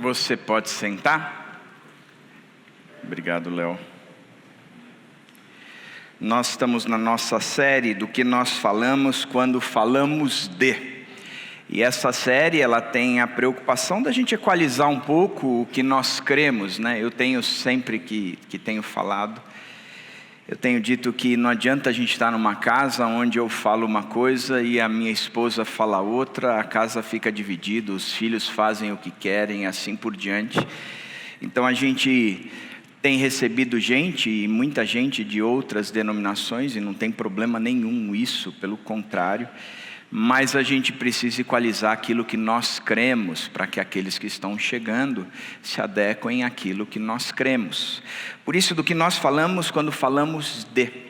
Você pode sentar? Obrigado, Léo. Nós estamos na nossa série do que nós falamos quando falamos de. E essa série, ela tem a preocupação da gente equalizar um pouco o que nós cremos, né? Eu tenho sempre que tenho falado, eu tenho dito que não adianta a gente estar numa casa onde eu falo uma coisa e a minha esposa fala outra, a casa fica dividida, os filhos fazem o que querem, assim por diante. Então a gente tem recebido gente, e muita gente de outras denominações, e não tem problema nenhum isso, pelo contrário, mas a gente precisa equalizar aquilo que nós cremos, para que aqueles que estão chegando se adequem àquilo que nós cremos. Por isso, do que nós falamos quando falamos de.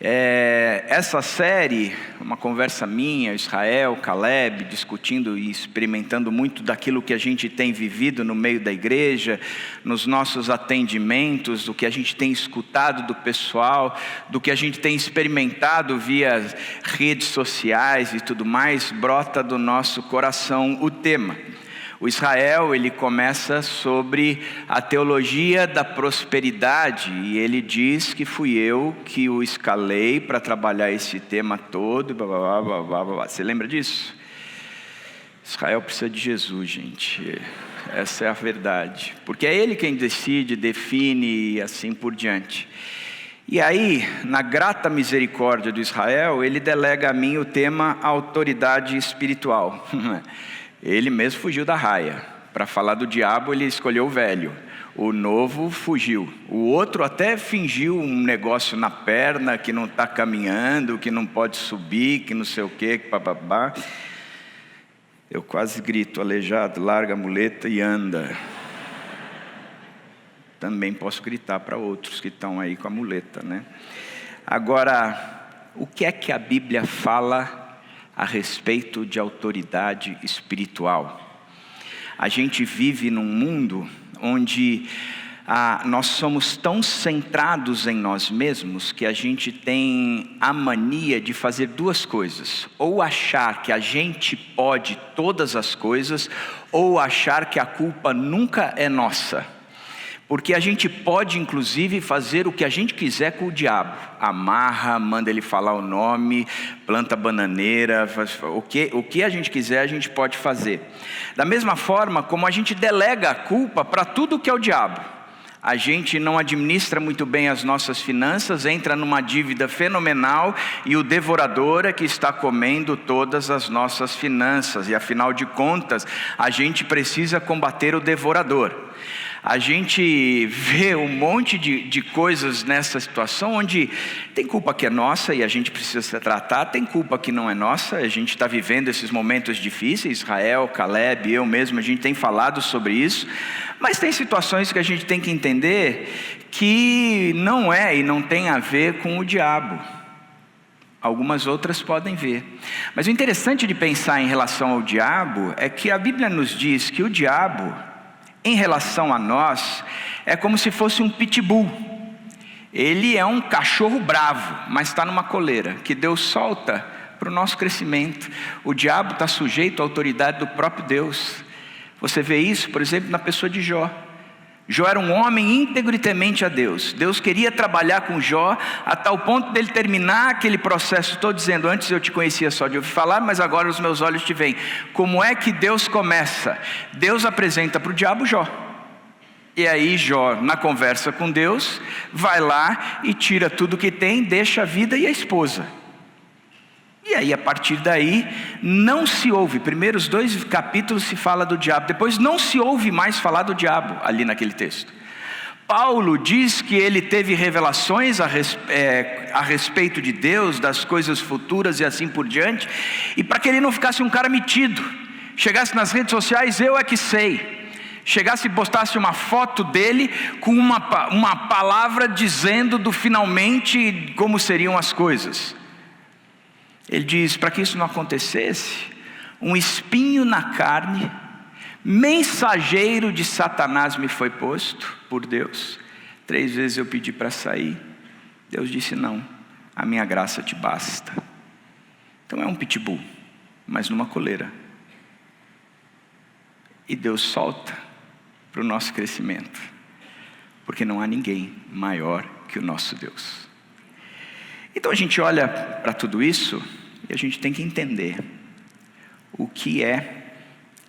Essa série, uma conversa minha, Israel, Caleb, discutindo e experimentando muito daquilo que a gente tem vivido no meio da igreja, nos nossos atendimentos, do que a gente tem escutado do pessoal, do que a gente tem experimentado via redes sociais e tudo mais, brota do nosso coração o tema. O Israel, ele começa sobre a teologia da prosperidade, e ele diz que fui eu que o escalei para trabalhar esse tema todo, blá, blá, blá, blá, blá. Você lembra disso? Israel precisa de Jesus, gente, essa é a verdade, porque é ele quem decide, define e assim por diante. E aí, na grata misericórdia do Israel, ele delega a mim o tema autoridade espiritual. Ele mesmo fugiu da raia. Para falar do diabo, ele escolheu o velho. O novo fugiu. O outro até fingiu um negócio na perna, que não está caminhando, que não pode subir, que não sei o quê, bababá. Eu quase grito, aleijado, larga a muleta e anda. Também posso gritar para outros que estão aí com a muleta, né? Agora, o que é que a Bíblia fala a respeito de autoridade espiritual? A gente vive num mundo onde nós somos tão centrados em nós mesmos que a gente tem a mania de fazer duas coisas: ou achar que a gente pode todas as coisas, ou achar que a culpa nunca é nossa. Porque a gente pode, inclusive, fazer o que a gente quiser com o diabo. Amarra, manda ele falar o nome, planta bananeira, o que a gente quiser a gente pode fazer. Da mesma forma como a gente delega a culpa para tudo que é o diabo. A gente não administra muito bem as nossas finanças, entra numa dívida fenomenal e o devorador é que está comendo todas as nossas finanças. E afinal de contas, a gente precisa combater o devorador. A gente vê um monte de coisas nessa situação onde tem culpa que é nossa e a gente precisa se tratar, tem culpa que não é nossa, a gente está vivendo esses momentos difíceis, Israel, Caleb, eu mesmo, a gente tem falado sobre isso, mas tem situações que a gente tem que entender que não é e não tem a ver com o diabo. Algumas outras podem ver. Mas o interessante de pensar em relação ao diabo é que a Bíblia nos diz que o diabo, em relação a nós, é como se fosse um pitbull. Ele é um cachorro bravo, mas está numa coleira, que Deus solta para o nosso crescimento. O diabo está sujeito à autoridade do próprio Deus. Você vê isso, por exemplo, na pessoa de Jó. Jó era um homem íntegro e temente a Deus. Deus queria trabalhar com Jó a tal ponto dele terminar aquele processo todo dizendo: antes eu te conhecia só de ouvir falar, mas agora os meus olhos te veem. Como é que Deus começa? Deus apresenta para o diabo Jó. E aí Jó, na conversa com Deus, vai lá e tira tudo que tem, deixa a vida e a esposa. E aí, a partir daí, não se ouve. Primeiros 2 capítulos se fala do diabo, depois não se ouve mais falar do diabo ali naquele texto. Paulo diz que ele teve revelações a respeito de Deus, das coisas futuras e assim por diante, e para que ele não ficasse um cara metido, chegasse nas redes sociais, eu é que sei, chegasse e postasse uma foto dele com uma palavra dizendo do finalmente como seriam as coisas. Ele diz, para que isso não acontecesse, um espinho na carne, mensageiro de Satanás me foi posto por Deus. 3 vezes eu pedi para sair, Deus disse não, a minha graça te basta. Então é um pitbull, mas numa coleira. E Deus solta para o nosso crescimento, porque não há ninguém maior que o nosso Deus. Então a gente olha para tudo isso e a gente tem que entender o que é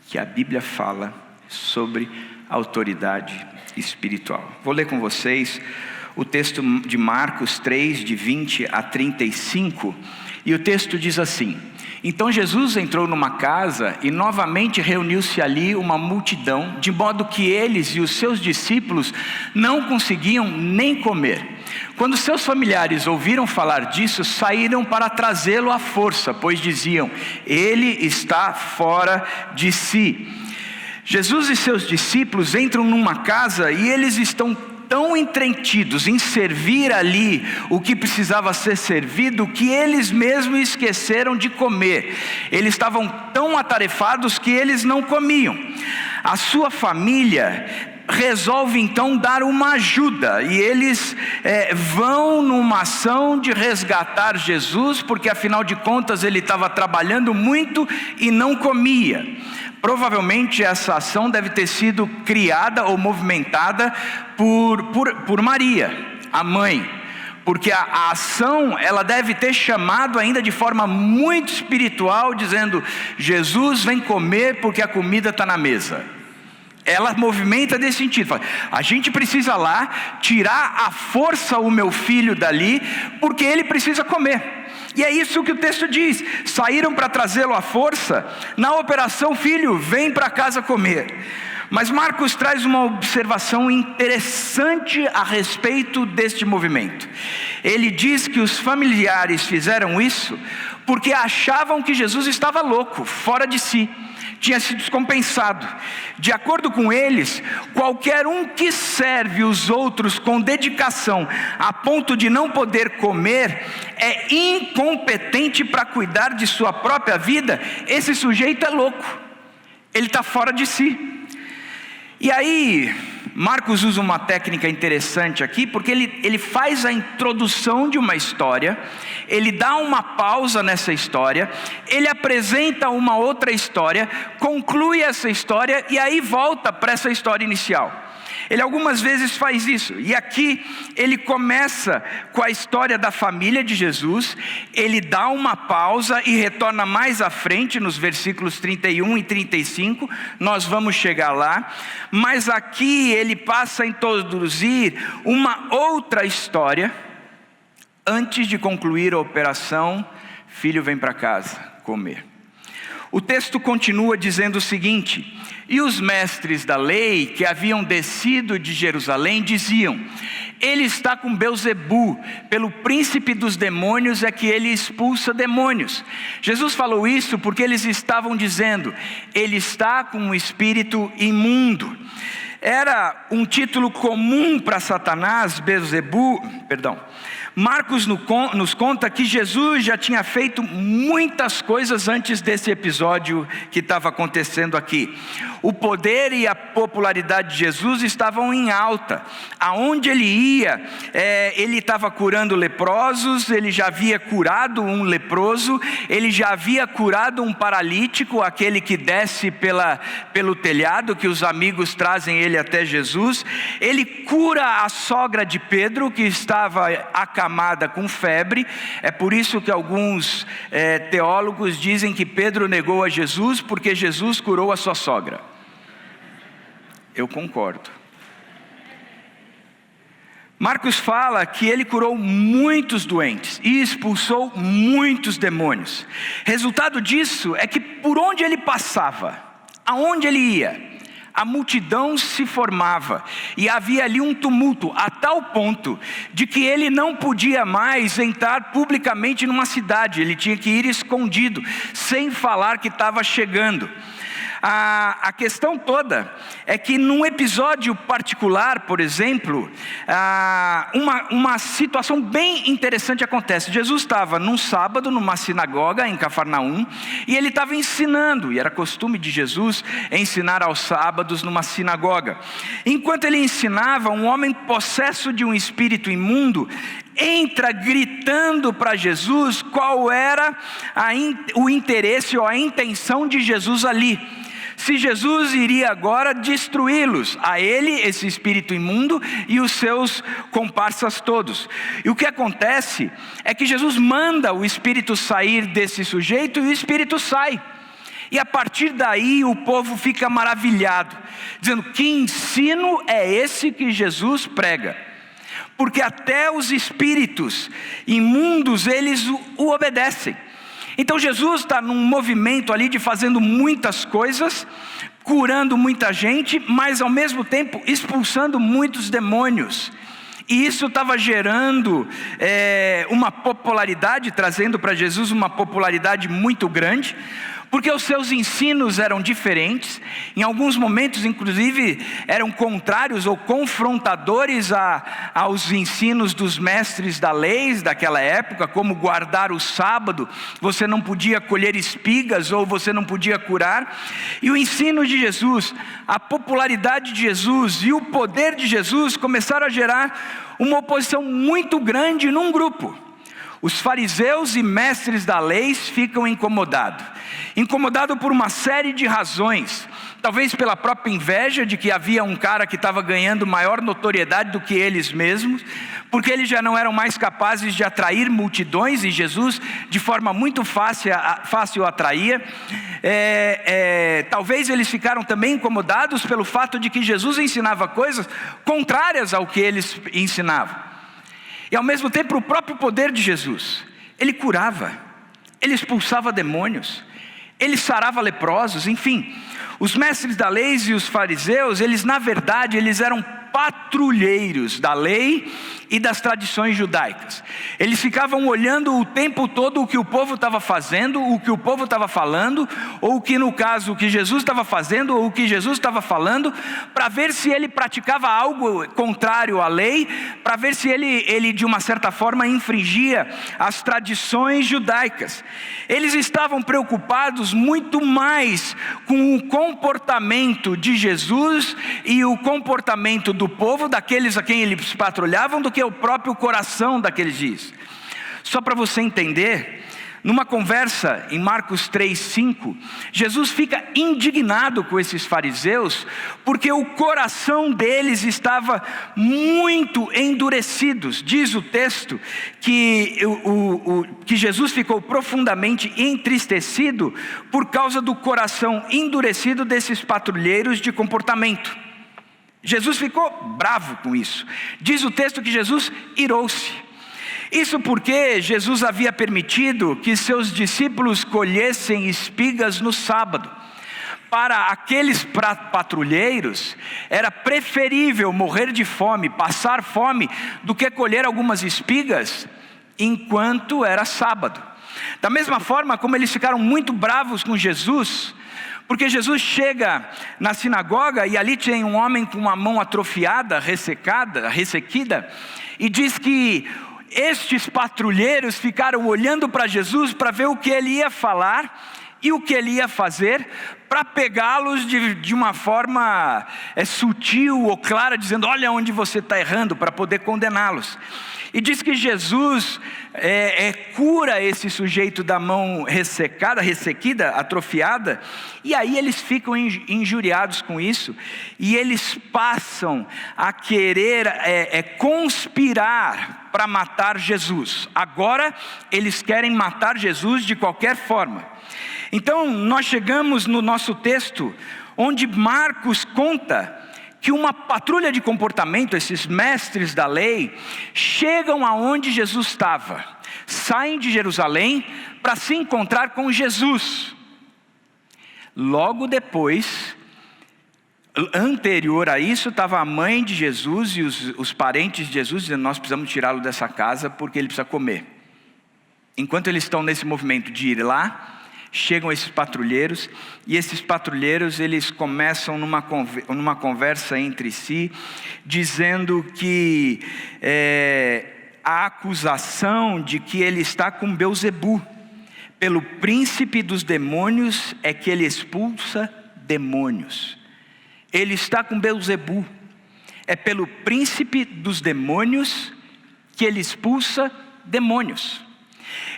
que a Bíblia fala sobre autoridade espiritual. Vou ler com vocês o texto de Marcos 3, de 20 a 35, e o texto diz assim: então Jesus entrou numa casa e novamente reuniu-se ali uma multidão, de modo que eles e os seus discípulos não conseguiam nem comer. Quando seus familiares ouviram falar disso, saíram para trazê-lo à força, pois diziam: ele está fora de si. Jesus e seus discípulos entram numa casa e eles estão tão entretidos em servir ali o que precisava ser servido, que eles mesmos esqueceram de comer. Eles estavam tão atarefados que eles não comiam. A sua família resolve então dar uma ajuda, e eles vão numa ação de resgatar Jesus, porque afinal de contas ele estava trabalhando muito e não comia. Provavelmente essa ação deve ter sido criada ou movimentada por Maria, a mãe, porque a ação ela deve ter chamado ainda de forma muito espiritual, dizendo: Jesus, vem comer porque a comida está na mesa. Ela movimenta nesse sentido, fala: a gente precisa lá tirar à força o meu filho dali, porque ele precisa comer. E é isso que o texto diz: saíram para trazê-lo à força, na operação filho, vem para casa comer. Mas Marcos traz uma observação interessante a respeito deste movimento. Ele diz que os familiares fizeram isso porque achavam que Jesus estava louco, fora de si, tinha sido descompensado. De acordo com eles, qualquer um que serve os outros com dedicação a ponto de não poder comer é incompetente para cuidar de sua própria vida. Esse sujeito é louco, ele está fora de si. E aí Marcos usa uma técnica interessante aqui, porque ele faz a introdução de uma história, ele dá uma pausa nessa história, ele apresenta uma outra história, conclui essa história e aí volta para essa história inicial. Ele algumas vezes faz isso, e aqui ele começa com a história da família de Jesus, ele dá uma pausa e retorna mais à frente nos versículos 31 e 35, nós vamos chegar lá, mas aqui ele passa a introduzir uma outra história, antes de concluir a operação, filho vem para casa comer. O texto continua dizendo o seguinte: e os mestres da lei que haviam descido de Jerusalém diziam: ele está com Belzebu, pelo príncipe dos demônios é que ele expulsa demônios. Jesus falou isso porque eles estavam dizendo: ele está com um espírito imundo. Era um título comum para Satanás, Belzebu, Marcos nos conta que Jesus já tinha feito muitas coisas antes desse episódio que estava acontecendo aqui. O poder e a popularidade de Jesus estavam em alta. Aonde ele ia, ele estava curando leprosos, ele já havia curado um leproso, ele já havia curado um paralítico, aquele que desce pelo telhado, que os amigos trazem ele até Jesus. Ele cura a sogra de Pedro, que estava acamada com febre. É por isso que alguns teólogos dizem que Pedro negou a Jesus, porque Jesus curou a sua sogra. Eu concordo. Marcos fala que ele curou muitos doentes e expulsou muitos demônios. Resultado disso é que por onde ele passava, aonde ele ia, a multidão se formava e havia ali um tumulto, a tal ponto de que ele não podia mais entrar publicamente numa cidade, ele tinha que ir escondido, sem falar que estava chegando. A questão toda é que num episódio particular, por exemplo, uma situação bem interessante acontece. Jesus estava num sábado numa sinagoga em Cafarnaum e ele estava ensinando, e era costume de Jesus ensinar aos sábados numa sinagoga. Enquanto ele ensinava, um homem possesso de um espírito imundo entra gritando para Jesus qual era o interesse ou a intenção de Jesus ali. se Jesus iria agora destruí-los, a ele, esse espírito imundo, e os seus comparsas todos. E o que acontece é que Jesus manda o espírito sair desse sujeito e o espírito sai. E a partir daí o povo fica maravilhado, dizendo: que ensino é esse que Jesus prega? Porque até os espíritos imundos, eles o obedecem. Então Jesus está num movimento ali de fazendo muitas coisas, curando muita gente, mas ao mesmo tempo expulsando muitos demônios. E isso estava gerando uma popularidade, trazendo para Jesus uma popularidade muito grande, porque os seus ensinos eram diferentes, em alguns momentos inclusive eram contrários ou confrontadores aos ensinos dos mestres da lei daquela época, como guardar o sábado, você não podia colher espigas ou você não podia curar. E o ensino de Jesus, a popularidade de Jesus e o poder de Jesus começaram a gerar uma oposição muito grande num grupo. Os fariseus e mestres da lei ficam incomodados por uma série de razões. Talvez pela própria inveja de que havia um cara que estava ganhando maior notoriedade do que eles mesmos, porque eles já não eram mais capazes de atrair multidões, e Jesus de forma muito fácil atraía. Talvez eles ficaram também incomodados pelo fato de que Jesus ensinava coisas contrárias ao que eles ensinavam. E ao mesmo tempo o próprio poder de Jesus, ele curava, ele expulsava demônios, ele sarava leprosos, enfim. Os mestres da lei e os fariseus, eles na verdade, eles eram patrulheiros da lei e das tradições judaicas. Eles ficavam olhando o tempo todo o que o povo estava fazendo, o que o povo estava falando, ou o que no caso o que Jesus estava fazendo, ou o que Jesus estava falando, para ver se ele praticava algo contrário à lei, para ver se ele de uma certa forma infringia as tradições judaicas. Eles estavam preocupados muito mais com o comportamento de Jesus e o comportamento do povo, daqueles a quem eles patrulhavam, do que o próprio coração daqueles dias. Só para você entender, numa conversa em Marcos 3:5, Jesus fica indignado com esses fariseus, porque o coração deles estava muito endurecidos. Diz o texto que Jesus ficou profundamente entristecido por causa do coração endurecido desses patrulheiros de comportamento. Jesus ficou bravo com isso. Diz o texto que Jesus irou-se. Isso porque Jesus havia permitido que seus discípulos colhessem espigas no sábado. Para aqueles patrulheiros, era preferível morrer de fome, passar fome, do que colher algumas espigas enquanto era sábado. Da mesma forma como eles ficaram muito bravos com Jesus, porque Jesus chega na sinagoga e ali tem um homem com uma mão atrofiada, ressequida, e diz que estes patrulheiros ficaram olhando para Jesus para ver o que ele ia falar e o que ele ia fazer, para pegá-los de uma forma sutil ou clara, dizendo: olha onde você está errando, para poder condená-los. E diz que Jesus cura esse sujeito da mão ressequida, atrofiada, e aí eles ficam injuriados com isso, e eles passam a querer conspirar para matar Jesus. Agora eles querem matar Jesus de qualquer forma. Então nós chegamos no nosso texto, onde Marcos conta que uma patrulha de comportamento, esses mestres da lei, chegam aonde Jesus estava, saem de Jerusalém para se encontrar com Jesus. Logo depois, anterior a isso, estava a mãe de Jesus e os parentes de Jesus dizendo: nós precisamos tirá-lo dessa casa porque ele precisa comer. Enquanto eles estão nesse movimento de ir lá, chegam esses patrulheiros, e esses patrulheiros eles começam numa conversa entre si, dizendo que a acusação de que ele está com Belzebu, pelo príncipe dos demônios é que ele expulsa demônios. Ele está com Belzebu, é pelo príncipe dos demônios que ele expulsa demônios.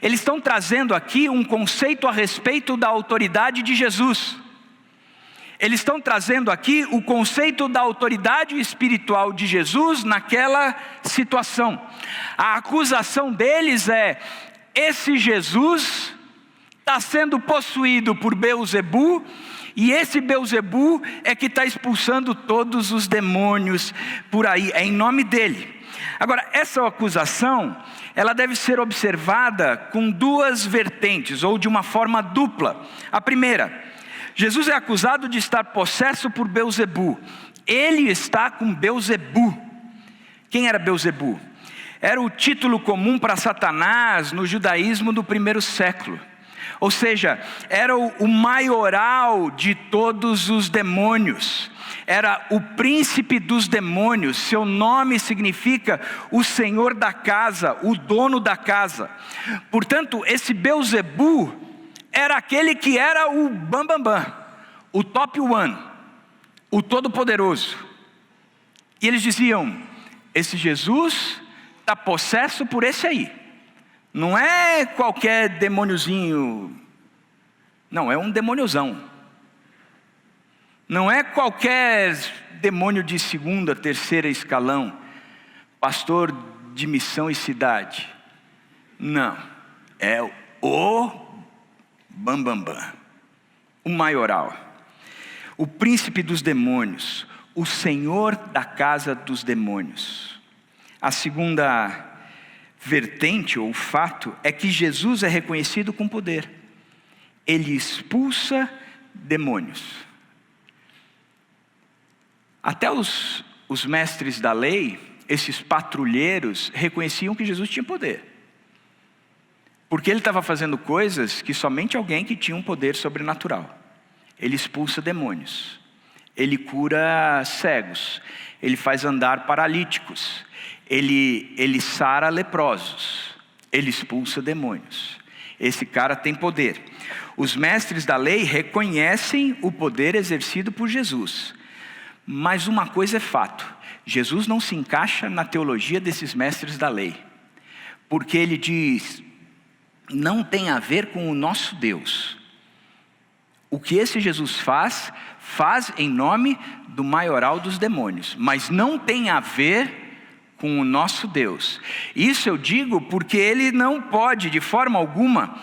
Eles estão trazendo aqui um conceito a respeito da autoridade de Jesus. eles estão trazendo aqui o conceito da autoridade espiritual de Jesus naquela situação. A acusação deles é: esse Jesus está sendo possuído por Beelzebu, e esse Beelzebu é que está expulsando todos os demônios por aí, é em nome dele. Agora, essa acusação, ela deve ser observada com duas vertentes, ou de uma forma dupla. A primeira: Jesus é acusado de estar possesso por Beelzebu. Ele está com Beelzebu. Quem era Beelzebu? Era o título comum para Satanás no judaísmo do primeiro século. Ou seja, era o maioral de todos os demônios. Era o príncipe dos demônios. Seu nome significa o senhor da casa, o dono da casa. Portanto, esse Beelzebu era aquele que era o bambambam, o top one, o todo-poderoso. E eles diziam: esse Jesus está possesso por esse aí. Não é qualquer demôniozinho, não, é um demôniozão. Não é qualquer demônio de segunda, terceira escalão, pastor de missão e cidade. Não, é o bambambam, o maioral, o príncipe dos demônios, o senhor da casa dos demônios. A segunda vertente ou fato é que Jesus é reconhecido com poder. Ele expulsa demônios. Até os mestres da lei, esses patrulheiros, reconheciam que Jesus tinha poder. Porque ele estava fazendo coisas que somente alguém que tinha um poder sobrenatural. Ele expulsa demônios. Ele cura cegos. Ele faz andar paralíticos. Ele sara leprosos. Ele expulsa demônios. Esse cara tem poder. Os mestres da lei reconhecem o poder exercido por Jesus. Mas uma coisa é fato: Jesus não se encaixa na teologia desses mestres da lei. Porque ele diz: não tem a ver com o nosso Deus. O que esse Jesus faz em nome do maioral dos demônios, mas não tem a ver com o nosso Deus. Isso eu digo porque ele não pode de forma alguma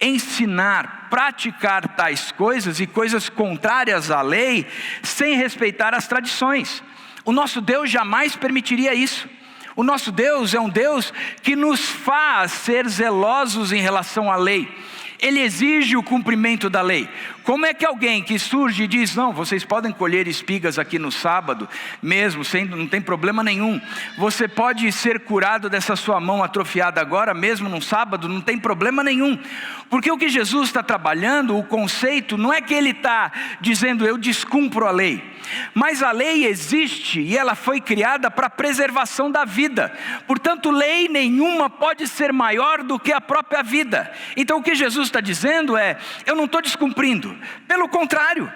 ensinar, praticar tais coisas e coisas contrárias à lei, sem respeitar as tradições. O nosso Deus jamais permitiria isso. O nosso Deus é um Deus que nos faz ser zelosos em relação à lei. Ele exige o cumprimento da lei. Como é que alguém que surge e diz: não, vocês podem colher espigas aqui no sábado, mesmo, não tem problema nenhum. Você pode ser curado dessa sua mão atrofiada agora, mesmo no sábado, não tem problema nenhum. Porque o que Jesus está trabalhando, o conceito, não é que ele está dizendo: eu descumpro a lei. Mas a lei existe e ela foi criada para a preservação da vida. Portanto, lei nenhuma pode ser maior do que a própria vida. Então o que Jesus está dizendo é: eu não estou descumprindo. Pelo contrário,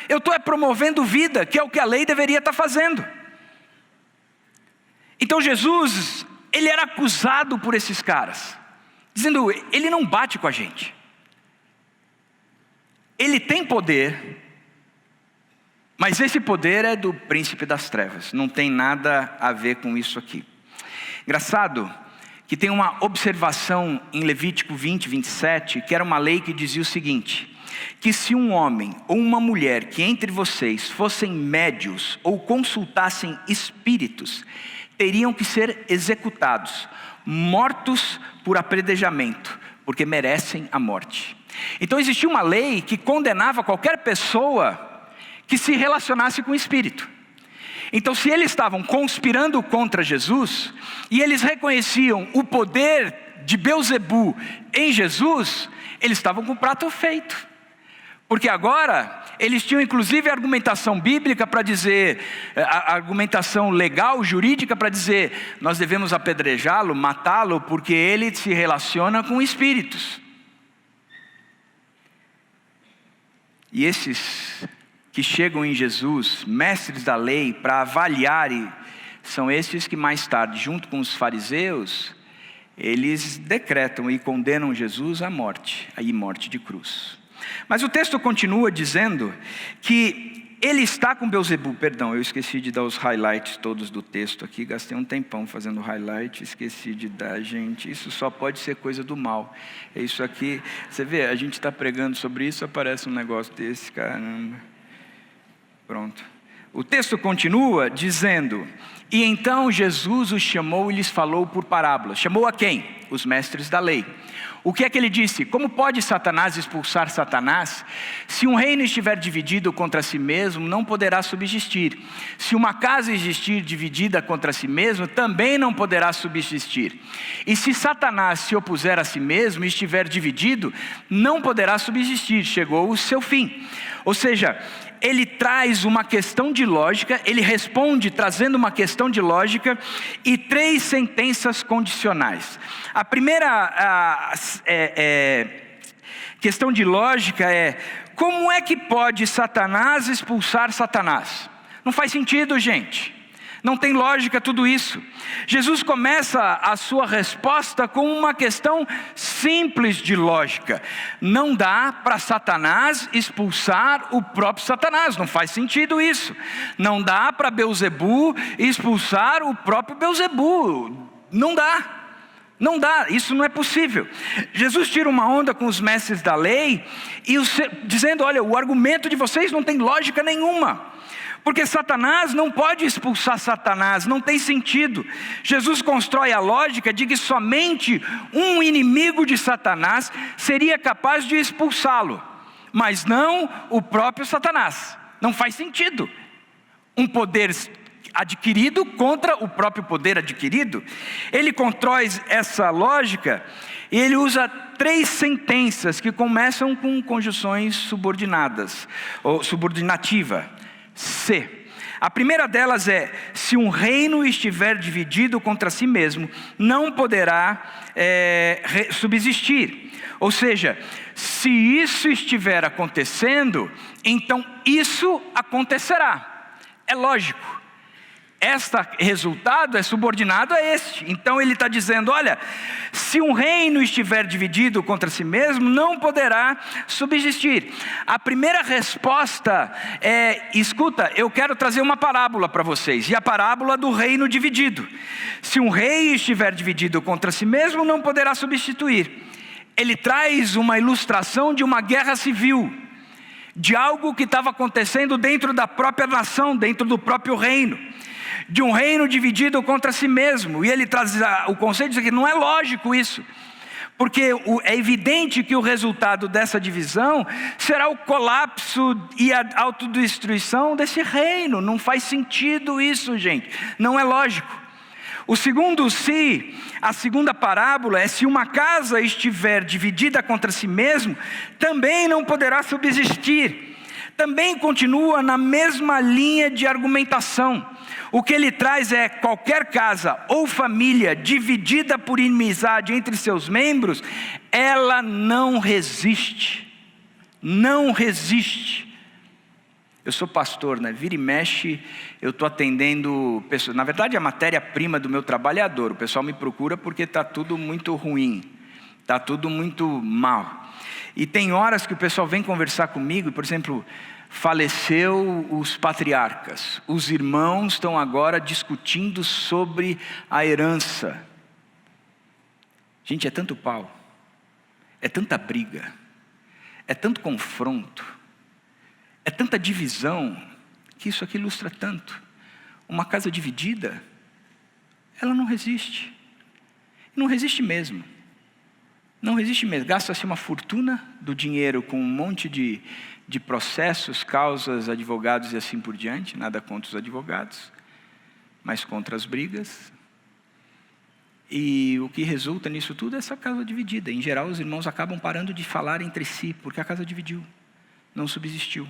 eu estou promovendo vida, que é o que a lei deveria estar fazendo. Então Jesus, ele era acusado por esses caras, dizendo: ele não bate com a gente. Ele tem poder, mas esse poder é do príncipe das trevas, não tem nada a ver com isso aqui. Engraçado que tem uma observação em Levítico 20, 27, que era uma lei que dizia o seguinte: que se um homem ou uma mulher que entre vocês fossem médios ou consultassem espíritos, teriam que ser executados, mortos por apedrejamento, porque merecem a morte. Então existia uma lei que condenava qualquer pessoa que se relacionasse com o espírito. Então, se eles estavam conspirando contra Jesus, e eles reconheciam o poder de Beelzebu em Jesus, eles estavam com o prato feito. Porque agora, eles tinham inclusive a argumentação bíblica para dizer, a argumentação legal, jurídica para dizer: nós devemos apedrejá-lo, matá-lo, porque ele se relaciona com espíritos. E esses que chegam em Jesus, mestres da lei, para avaliar, são estes que mais tarde, junto com os fariseus, eles decretam e condenam Jesus à morte, aí morte de cruz. Mas o texto continua dizendo que ele está com Beelzebu. Perdão, eu esqueci de dar os highlights todos do texto aqui. Gastei um tempão fazendo highlight, esqueci de dar, gente. Isso só pode ser coisa do mal. É isso aqui. Você vê, a gente está pregando sobre isso, aparece um negócio desse, caramba. Pronto. O texto continua dizendo: e então Jesus os chamou e lhes falou por parábolas. Chamou a quem? Os mestres da lei. O que é que ele disse? Como pode Satanás expulsar Satanás? Se um reino estiver dividido contra si mesmo, não poderá subsistir. Se uma casa existir dividida contra si mesmo, também não poderá subsistir. E se Satanás se opuser a si mesmo e estiver dividido, não poderá subsistir. Chegou o seu fim. Ou seja, ele traz uma questão de lógica, ele responde trazendo uma questão de lógica e 3 sentenças condicionais. A primeira questão de lógica é: como é que pode Satanás expulsar Satanás? Não faz sentido, gente. Não tem lógica tudo isso. Jesus começa a sua resposta com uma questão simples de lógica. Não dá para Satanás expulsar o próprio Satanás. Não faz sentido isso. Não dá para Beelzebu expulsar o próprio Beelzebu. Não dá. Não dá, isso não é possível. Jesus tira uma onda com os mestres da lei, dizendo: olha, o argumento de vocês não tem lógica nenhuma. Porque Satanás não pode expulsar Satanás, não tem sentido. Jesus constrói a lógica de que somente um inimigo de Satanás seria capaz de expulsá-lo, mas não o próprio Satanás. Não faz sentido. Um poder adquirido contra o próprio poder adquirido. Ele constrói essa lógica e ele usa 3 sentenças que começam com conjunções subordinadas, ou subordinativa. C. A primeira delas é: se um reino estiver dividido contra si mesmo, não poderá subsistir. Ou seja, se isso estiver acontecendo, então isso acontecerá. É lógico. Este resultado é subordinado a este. Então ele está dizendo: olha, se um reino estiver dividido contra si mesmo, não poderá subsistir. A primeira resposta é: escuta, eu quero trazer uma parábola para vocês. E a parábola do reino dividido. Se um rei estiver dividido contra si mesmo, não poderá substituir. Ele traz uma ilustração de uma guerra civil, de algo que estava acontecendo dentro da própria nação, dentro do próprio reino, de um reino dividido contra si mesmo. E ele traz o conceito de que não é lógico isso, porque é evidente que o resultado dessa divisão será o colapso e a autodestruição desse reino. Não faz sentido isso, gente, não é lógico. O segundo a segunda parábola é: se uma casa estiver dividida contra si mesmo, também não poderá subsistir. Também continua na mesma linha de argumentação. O que ele traz é: qualquer casa ou família dividida por inimizade entre seus membros, ela não resiste. Não resiste. Eu sou pastor, né? Vira e mexe, eu estou atendendo pessoas. Na verdade, a matéria-prima do meu trabalho é a dor. O pessoal me procura porque está tudo muito ruim, está tudo muito mal. E tem horas que o pessoal vem conversar comigo, por exemplo, faleceu os patriarcas. Os irmãos estão agora discutindo sobre a herança. Gente, é tanto pau, é tanta briga, é tanto confronto, é tanta divisão, que isso aqui ilustra tanto. Uma casa dividida, ela não resiste. Não resiste mesmo. Não resiste mesmo. Gasta-se uma fortuna do dinheiro com um monte de processos, causas, advogados e assim por diante. Nada contra os advogados, mas contra as brigas. E o que resulta nisso tudo é essa casa dividida. Em geral, os irmãos acabam parando de falar entre si, porque a casa dividiu, não subsistiu.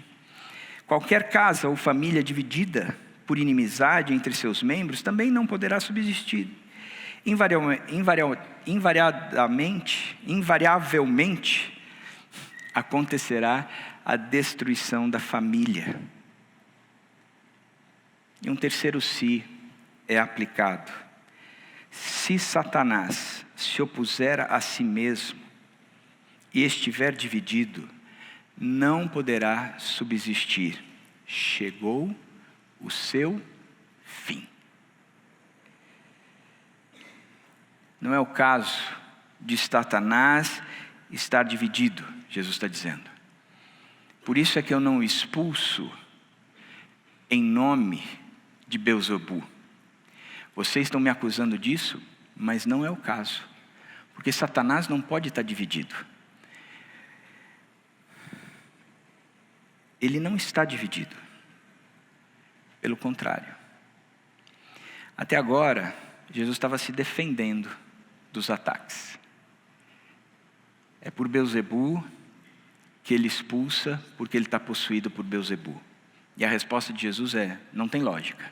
Qualquer casa ou família dividida por inimizade entre seus membros também não poderá subsistir. Invariavelmente acontecerá a destruição da família. E um terceiro se é aplicado: se Satanás se opuser a si mesmo e estiver dividido, não poderá subsistir. Chegou o seu fim. Não é o caso de Satanás estar dividido, Jesus está dizendo. Por isso é que eu não expulso em nome de Beelzebu. Vocês estão me acusando disso, mas não é o caso. Porque Satanás não pode estar dividido. Ele não está dividido. Pelo contrário. Até agora, Jesus estava se defendendo dos ataques. É por Beelzebu que ele expulsa, porque ele está possuído por Beelzebu. E a resposta de Jesus é: não tem lógica.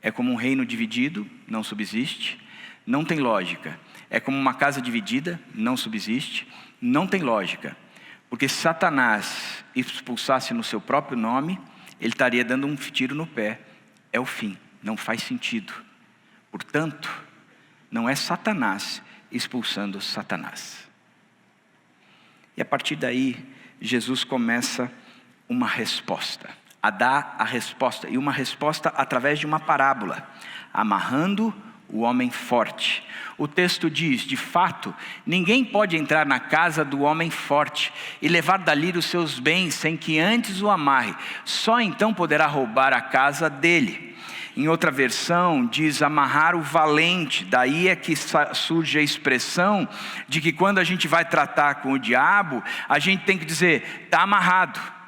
É como um reino dividido, não subsiste. Não tem lógica. É como uma casa dividida, não subsiste. Não tem lógica. Porque se Satanás expulsasse no seu próprio nome, ele estaria dando um tiro no pé. É o fim. Não faz sentido. Portanto, não é Satanás expulsando Satanás. E a partir daí, Jesus começa uma resposta. A dar a resposta. E uma resposta através de uma parábola. Amarrando o homem forte. O texto diz: de fato, ninguém pode entrar na casa do homem forte e levar dali os seus bens sem que antes o amarre. Só então poderá roubar a casa dele. Em outra versão diz amarrar o valente. Daí é que surge a expressão de que quando a gente vai tratar com o diabo, a gente tem que dizer: está amarrado.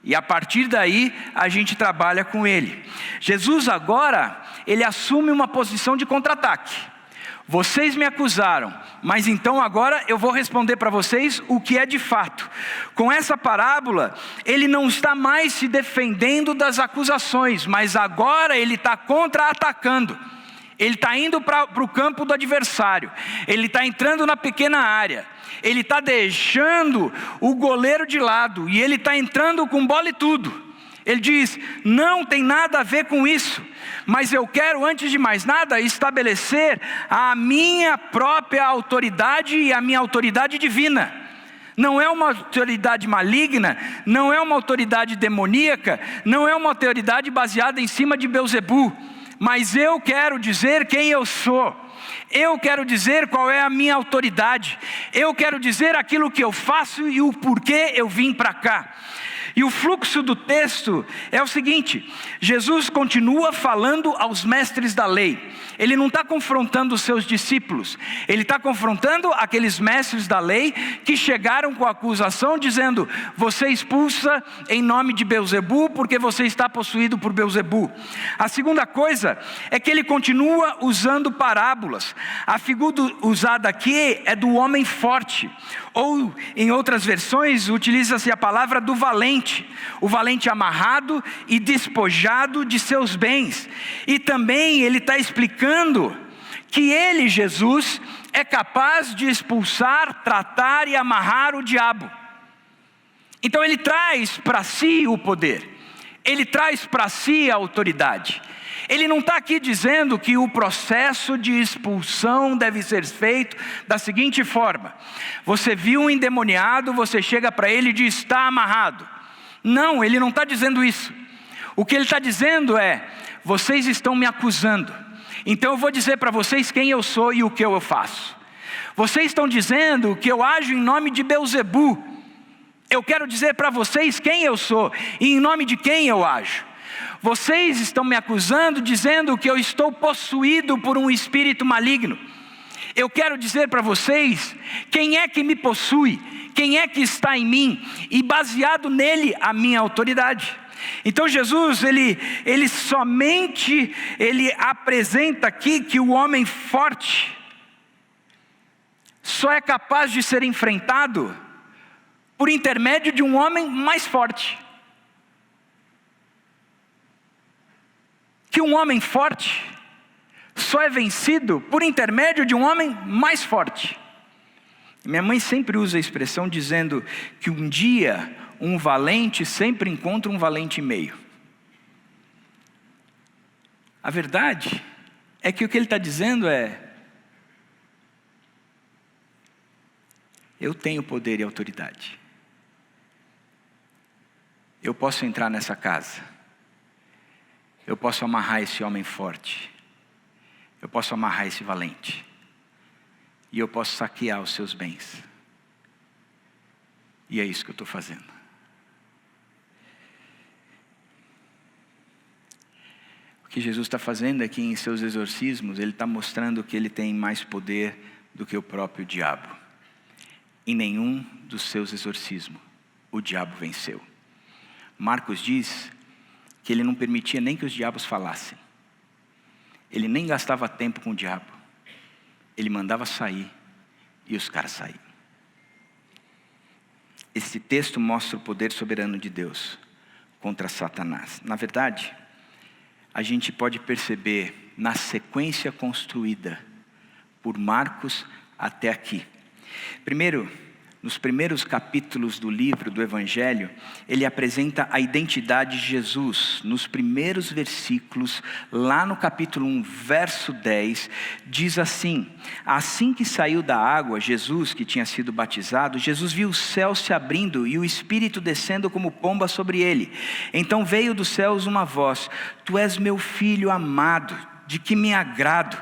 E a partir daí, a gente trabalha com ele. Jesus agora, ele assume uma posição de contra-ataque. Vocês me acusaram, mas então agora eu vou responder para vocês o que é de fato. Com essa parábola, ele não está mais se defendendo das acusações, mas agora ele está contra-atacando. Ele está indo para o campo do adversário. Ele está entrando na pequena área. Ele está deixando o goleiro de lado. E ele está entrando com bola e tudo. Ele diz: não tem nada a ver com isso. Mas eu quero, antes de mais nada, estabelecer a minha própria autoridade e a minha autoridade divina. Não é uma autoridade maligna, não é uma autoridade demoníaca, não é uma autoridade baseada em cima de Beelzebu. Mas eu quero dizer quem eu sou. Eu quero dizer qual é a minha autoridade. Eu quero dizer aquilo que eu faço e o porquê eu vim para cá. E o fluxo do texto é o seguinte: Jesus continua falando aos mestres da lei. Ele não está confrontando os seus discípulos. Ele está confrontando aqueles mestres da lei que chegaram com a acusação dizendo: você expulsa em nome de Beelzebu porque você está possuído por Beelzebu. A segunda coisa é que ele continua usando parábolas. A figura usada aqui é do homem forte. Ou em outras versões utiliza-se a palavra do valente. O valente amarrado e despojado de seus bens. E também ele está explicando que ele, Jesus, é capaz de expulsar, tratar e amarrar o diabo. Então ele traz para si o poder. Ele traz para si a autoridade. Ele não está aqui dizendo que o processo de expulsão deve ser feito da seguinte forma: você viu um endemoniado, você chega para ele e diz: está amarrado. Não, ele não está dizendo isso. O que ele está dizendo é: vocês estão me acusando, então eu vou dizer para vocês quem eu sou e o que eu faço. Vocês estão dizendo que eu ajo em nome de Beelzebu. Eu quero dizer para vocês quem eu sou e em nome de quem eu ajo. Vocês estão me acusando dizendo que eu estou possuído por um espírito maligno. Eu quero dizer para vocês quem é que me possui, quem é que está em mim e baseado nele a minha autoridade. Então Jesus, ele apresenta aqui que o homem forte só é capaz de ser enfrentado por intermédio de um homem mais forte. Que um homem forte só é vencido por intermédio de um homem mais forte. Minha mãe sempre usa a expressão dizendo que um dia um valente sempre encontra um valente e meio. A verdade é que o que ele está dizendo é: eu tenho poder e autoridade. eu posso entrar nessa casa, eu posso amarrar esse homem forte, eu posso amarrar esse valente, e eu posso saquear os seus bens. E é isso que eu estou fazendo. O que Jesus está fazendo aqui em seus exorcismos, Ele está mostrando que Ele tem mais poder do que o próprio diabo. Em nenhum dos seus exorcismos, o diabo venceu. Marcos diz que Ele não permitia nem que os diabos falassem. Ele nem gastava tempo com o diabo. Ele mandava sair e os caras saíam. Esse texto mostra o poder soberano de Deus contra Satanás. Na verdade, a gente pode perceber na sequência construída por Marcos até aqui. Primeiro, nos primeiros capítulos do livro do Evangelho, ele apresenta a identidade de Jesus. Nos primeiros versículos, lá no capítulo 1, verso 10, diz assim: assim que saiu da água, Jesus, que tinha sido batizado, Jesus viu o céu se abrindo e o Espírito descendo como pomba sobre ele. Então veio dos céus uma voz: tu és meu filho amado, de que me agrado.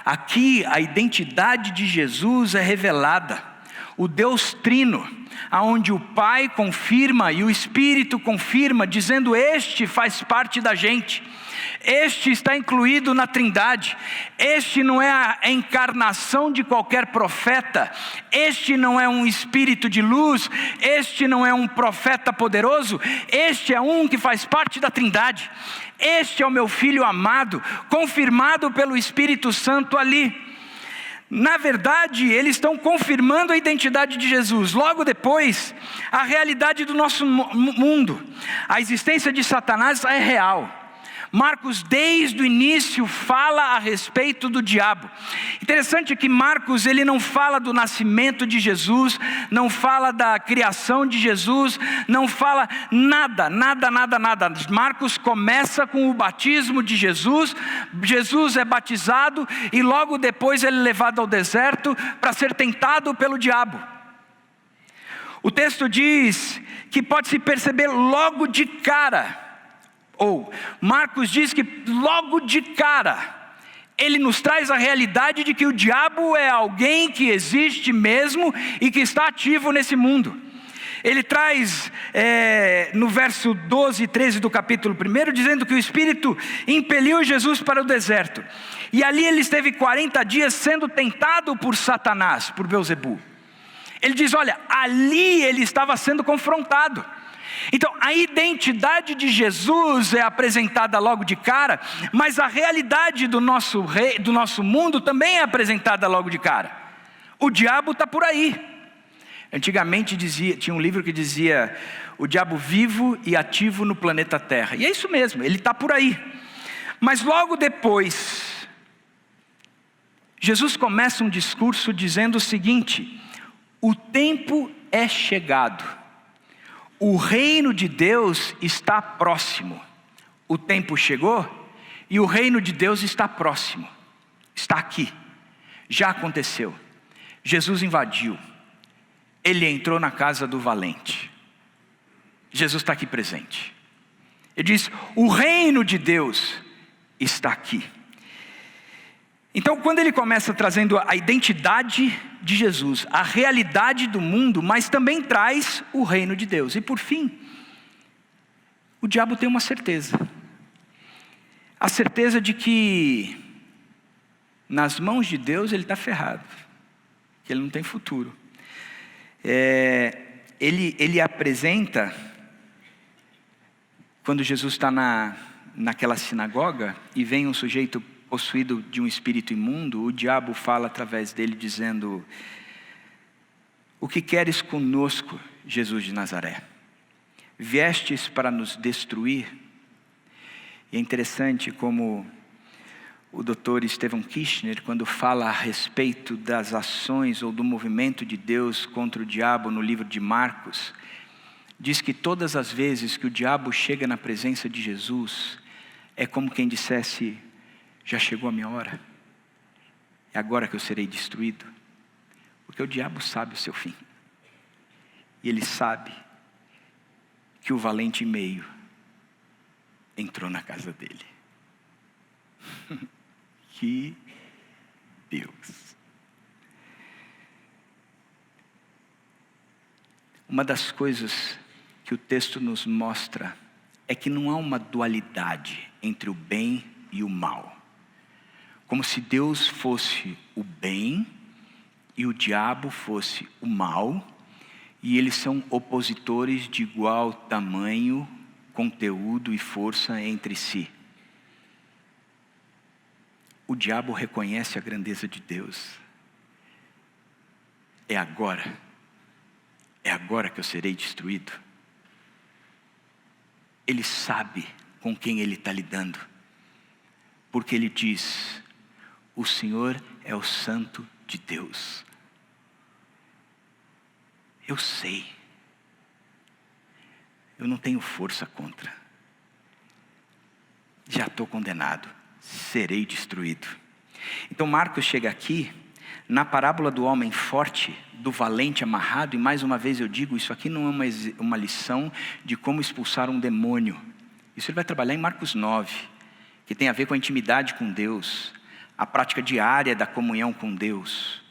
Aqui a identidade de Jesus é revelada. O Deus Trino, aonde o Pai confirma e o Espírito confirma, dizendo: este faz parte da gente, este está incluído na Trindade, este não é a encarnação de qualquer profeta, este não é um espírito de luz, este não é um profeta poderoso, este é um que faz parte da Trindade, este é o meu filho amado, confirmado pelo Espírito Santo ali. Na verdade, eles estão confirmando a identidade de Jesus. Logo depois, a realidade do nosso mundo, a existência de Satanás é real. Marcos, desde o início, fala a respeito do diabo. Interessante que Marcos, ele não fala do nascimento de Jesus, não fala da criação de Jesus, não fala nada. Marcos começa com o batismo de Jesus. Jesus é batizado e logo depois ele é levado ao deserto para ser tentado pelo diabo. O texto diz que pode-se perceber logo de cara, ou Marcos diz que logo de cara, ele nos traz a realidade de que o diabo é alguém que existe mesmo e que está ativo nesse mundo. Ele traz no verso 12 e 13 do capítulo 1, dizendo que o Espírito impeliu Jesus para o deserto. E ali ele esteve 40 dias sendo tentado por Satanás, por Belzebu. Ele diz: olha, ali ele estava sendo confrontado. Então a identidade de Jesus é apresentada logo de cara, mas a realidade do nosso mundo também é apresentada logo de cara. O diabo está por aí. Antigamente tinha um livro que dizia: o diabo vivo e ativo no planeta Terra. E é isso mesmo, ele está por aí. Mas logo depois, Jesus começa um discurso dizendo o seguinte: o tempo é chegado. O reino de Deus está próximo. O tempo chegou e o reino de Deus está próximo. Está aqui. Já aconteceu. Jesus invadiu. Ele entrou na casa do valente. Jesus está aqui presente. Ele diz: o reino de Deus está aqui. Então, quando ele começa trazendo a identidade de Jesus, a realidade do mundo, mas também traz o reino de Deus. E por fim, o diabo tem uma certeza. A certeza de que nas mãos de Deus ele está ferrado, que ele não tem futuro. Ele apresenta, quando Jesus está naquela sinagoga e vem um sujeito possuído de um espírito imundo, o diabo fala através dele dizendo: o que queres conosco, Jesus de Nazaré? Viestes para nos destruir? E é interessante como o Dr. Stephen Kirchner, quando fala a respeito das ações ou do movimento de Deus contra o diabo no livro de Marcos, diz que todas as vezes que o diabo chega na presença de Jesus, é como quem dissesse: já chegou a minha hora, é agora que eu serei destruído. Porque o diabo sabe o seu fim, e ele sabe que o valente e meio entrou na casa dele. Que Deus! Uma das coisas que o texto nos mostra é que não há uma dualidade entre o bem e o mal. Como se Deus fosse o bem e o diabo fosse o mal, e eles são opositores de igual tamanho, conteúdo e força entre si. O diabo reconhece a grandeza de Deus. É agora que eu serei destruído. Ele sabe com quem ele está lidando, porque ele diz: o Senhor é o Santo de Deus. Eu sei, eu não tenho força contra, já estou condenado, serei destruído. Então Marcos chega aqui, na parábola do homem forte, do valente amarrado, e mais uma vez eu digo, isso aqui não é uma lição de como expulsar um demônio. Isso ele vai trabalhar em Marcos 9, que tem a ver com a intimidade com Deus, a prática diária da comunhão com Deus.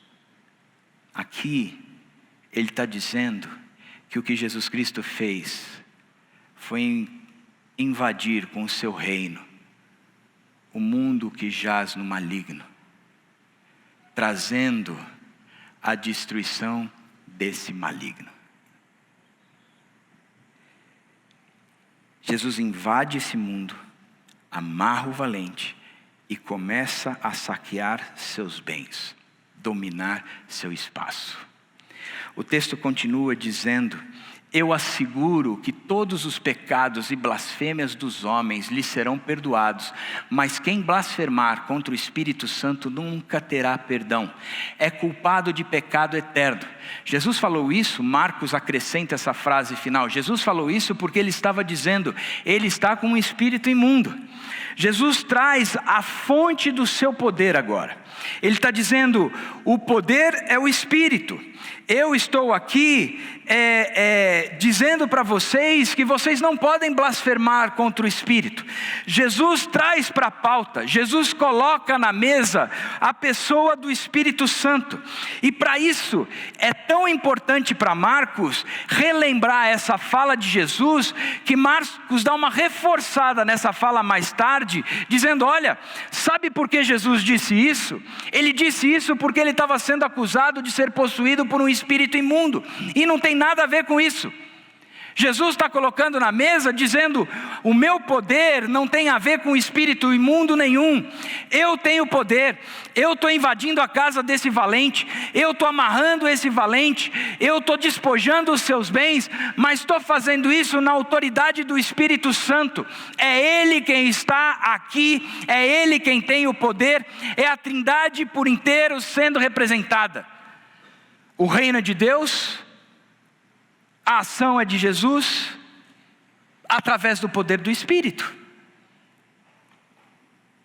Aqui, ele está dizendo que o que Jesus Cristo fez foi invadir com o seu reino o mundo que jaz no maligno, trazendo a destruição desse maligno. Jesus invade esse mundo, amarra o valente e começa a saquear seus bens, dominar seu espaço. O texto continua dizendo: eu asseguro que todos os pecados e blasfêmias dos homens lhes serão perdoados, mas quem blasfemar contra o Espírito Santo nunca terá perdão. É culpado de pecado eterno. Jesus falou isso, Marcos acrescenta essa frase final. Jesus falou isso porque ele estava dizendo, ele está com um espírito imundo. Jesus traz a fonte do seu poder agora. Ele está dizendo, o poder é o Espírito. Eu estou aqui dizendo para vocês que vocês não podem blasfemar contra o Espírito. Jesus traz para a pauta, Jesus coloca na mesa a pessoa do Espírito Santo. E para isso é tão importante para Marcos relembrar essa fala de Jesus, que Marcos dá uma reforçada nessa fala mais tarde, dizendo, olha, sabe por que Jesus disse isso? Ele disse isso porque ele estava sendo acusado de ser possuído por um espírito imundo, e não tem nada a ver com isso. Jesus está colocando na mesa, dizendo, o meu poder não tem a ver com espírito imundo nenhum. Eu tenho poder, eu estou invadindo a casa desse valente, eu estou amarrando esse valente, eu estou despojando os seus bens, mas estou fazendo isso na autoridade do Espírito Santo. É Ele quem está aqui, é Ele quem tem o poder, é a Trindade por inteiro sendo representada. O reino é de Deus, a ação é de Jesus, através do poder do Espírito.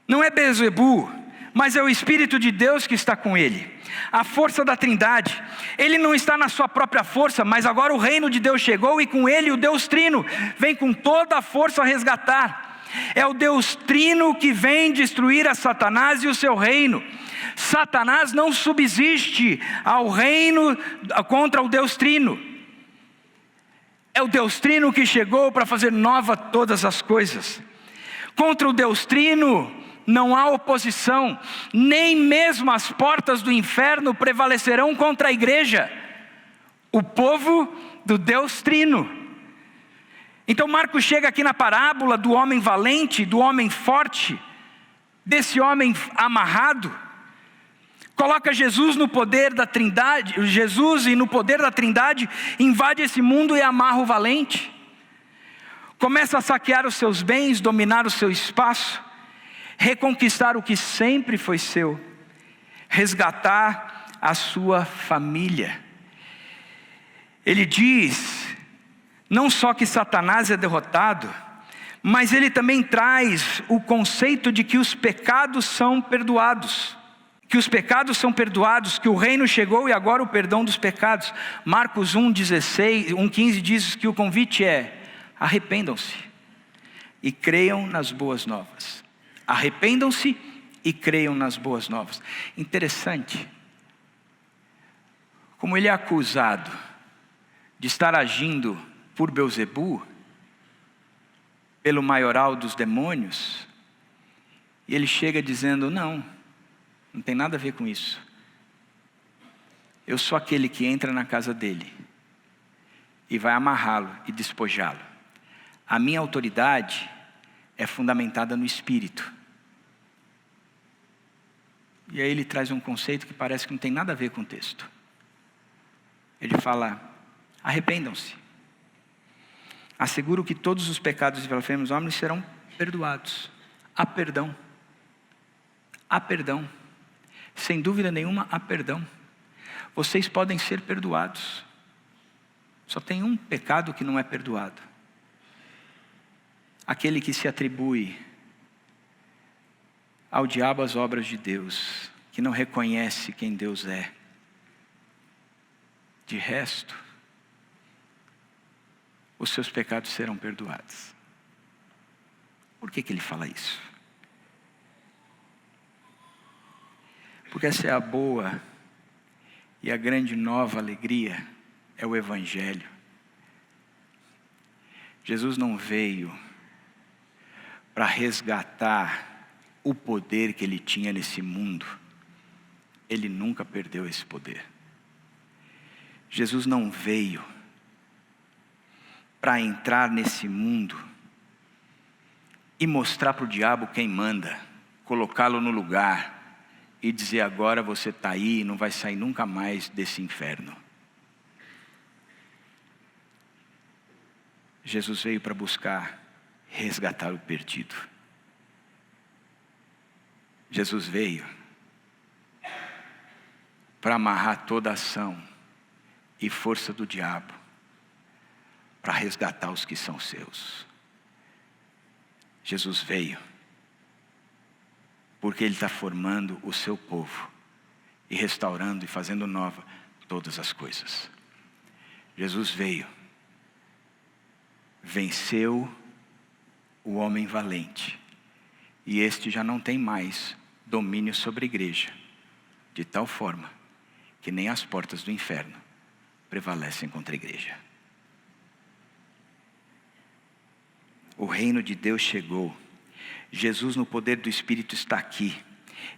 Não é Beelzebu, mas é o Espírito de Deus que está com ele. A força da Trindade, ele não está na sua própria força, mas agora o reino de Deus chegou e com ele o Deus Trino vem com toda a força resgatar. É o Deus Trino que vem destruir a Satanás e o seu reino. Satanás não subsiste ao reino contra o Deus Trino. É o Deus Trino que chegou para fazer nova todas as coisas. Contra o Deus Trino não há oposição, nem mesmo as portas do inferno prevalecerão contra a igreja, o povo do Deus Trino. Então Marcos chega aqui na parábola do homem valente, do homem forte, desse homem amarrado, coloca Jesus no poder da Trindade, Jesus e no poder da Trindade invade esse mundo e amarra o valente. Começa a saquear os seus bens, dominar o seu espaço, reconquistar o que sempre foi seu, resgatar a sua família. Ele diz, não só que Satanás é derrotado, mas ele também traz o conceito de que os pecados são perdoados. Que os pecados são perdoados, que o reino chegou e agora o perdão dos pecados. Marcos 1,15 diz que o convite é, Arrependam-se e creiam nas boas novas. Arrependam-se e creiam nas boas novas. Interessante, como ele é acusado de estar agindo por Belzebu, pelo maioral dos demônios, e ele chega dizendo, não tem nada a ver com isso. Eu sou aquele que entra na casa dele e vai amarrá-lo e despojá-lo. A minha autoridade é fundamentada no Espírito. E aí ele traz um conceito que parece que não tem nada a ver com o texto. Ele fala, arrependam-se. Asseguro que todos os pecados e blasfêmias dos homens serão perdoados. Há perdão. Há perdão. Sem dúvida nenhuma, há perdão. Vocês podem ser perdoados. Só tem um pecado que não é perdoado. Aquele que se atribui ao diabo as obras de Deus, que não reconhece quem Deus é. De resto, os seus pecados serão perdoados. Por que ele fala isso? Porque essa é a boa e a grande nova alegria, é o Evangelho. Jesus não veio para resgatar o poder que ele tinha nesse mundo. Ele nunca perdeu esse poder. Jesus não veio para entrar nesse mundo e mostrar para o diabo quem manda, colocá-lo no lugar e dizer, agora você está aí e não vai sair nunca mais desse inferno. Jesus veio para buscar resgatar o perdido. Jesus veio para amarrar toda a ação e força do diabo, para resgatar os que são seus. Jesus veio porque ele está formando o seu povo e restaurando e fazendo nova todas as coisas. Jesus veio, venceu o homem valente, e este já não tem mais domínio sobre a igreja, de tal forma que nem as portas do inferno prevalecem contra a igreja. O reino de Deus chegou. Jesus, no poder do Espírito, está aqui.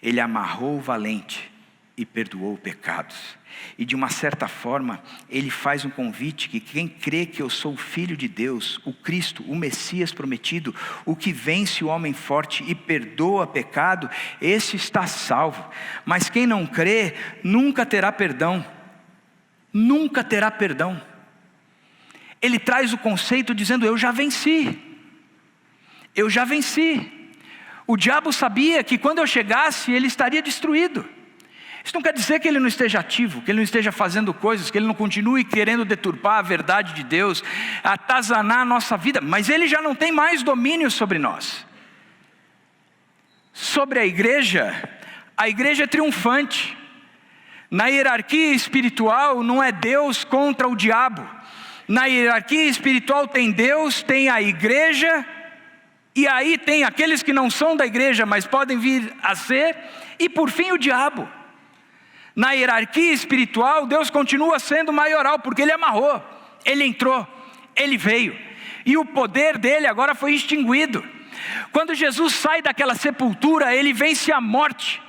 Ele amarrou o valente e perdoou pecados. E de uma certa forma, ele faz um convite que quem crê que eu sou o Filho de Deus, o Cristo, o Messias prometido, o que vence o homem forte e perdoa pecado, esse está salvo. Mas quem não crê, nunca terá perdão. Nunca terá perdão. Ele traz o conceito dizendo, eu já venci. Eu já venci. O diabo sabia que quando eu chegasse, ele estaria destruído. Isso não quer dizer que ele não esteja ativo, que ele não esteja fazendo coisas, que ele não continue querendo deturpar a verdade de Deus, atazanar a nossa vida, mas ele já não tem mais domínio sobre nós. Sobre a igreja é triunfante. Na hierarquia espiritual não é Deus contra o diabo. Na hierarquia espiritual tem Deus, tem a igreja, e aí tem aqueles que não são da igreja, mas podem vir a ser, e por fim o diabo. Na hierarquia espiritual, Deus continua sendo maioral, porque ele amarrou, ele entrou, ele veio, e o poder dele agora foi extinguido. Quando Jesus sai daquela sepultura, ele vence a morte,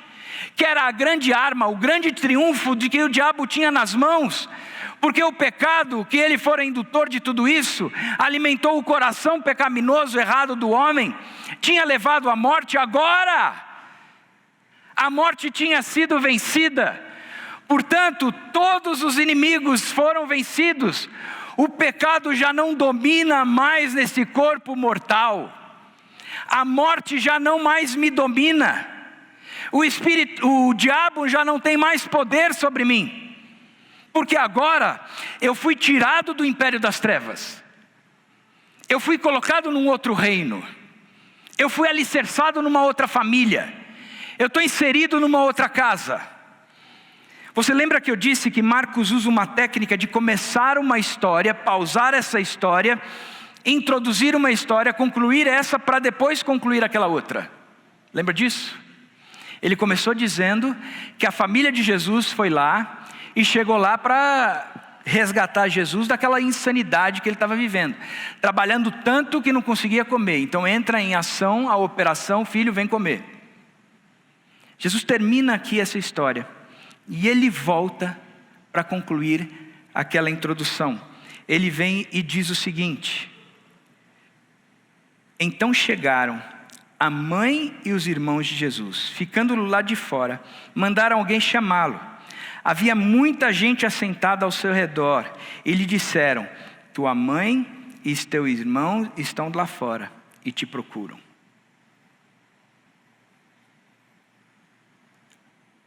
que era a grande arma, o grande triunfo de que o diabo tinha nas mãos, porque o pecado, que ele fora indutor de tudo isso, alimentou o coração pecaminoso, errado do homem, tinha levado à morte. Agora a morte tinha sido vencida, portanto todos os inimigos foram vencidos. O pecado já não domina mais nesse corpo mortal, a morte já não mais me domina, o diabo já não tem mais poder sobre mim, porque agora eu fui tirado do império das trevas, eu fui colocado num outro reino, eu fui alicerçado numa outra família, eu estou inserido numa outra casa. Você lembra que eu disse que Marcos usa uma técnica de começar uma história, pausar essa história introduzir uma história, concluir essa para depois concluir aquela outra. Lembra disso? Ele começou dizendo que a família de Jesus foi lá e chegou lá para resgatar Jesus daquela insanidade que ele estava vivendo, trabalhando tanto que não conseguia comer. Então entra em ação a operação filho vem comer. Jesus termina aqui essa história e ele volta para concluir aquela introdução. Ele vem e diz o seguinte: então chegaram a mãe e os irmãos de Jesus, ficando lá de fora, mandaram alguém chamá-lo. Havia muita gente assentada ao seu redor, e lhe disseram: tua mãe e teu irmão estão lá fora e te procuram.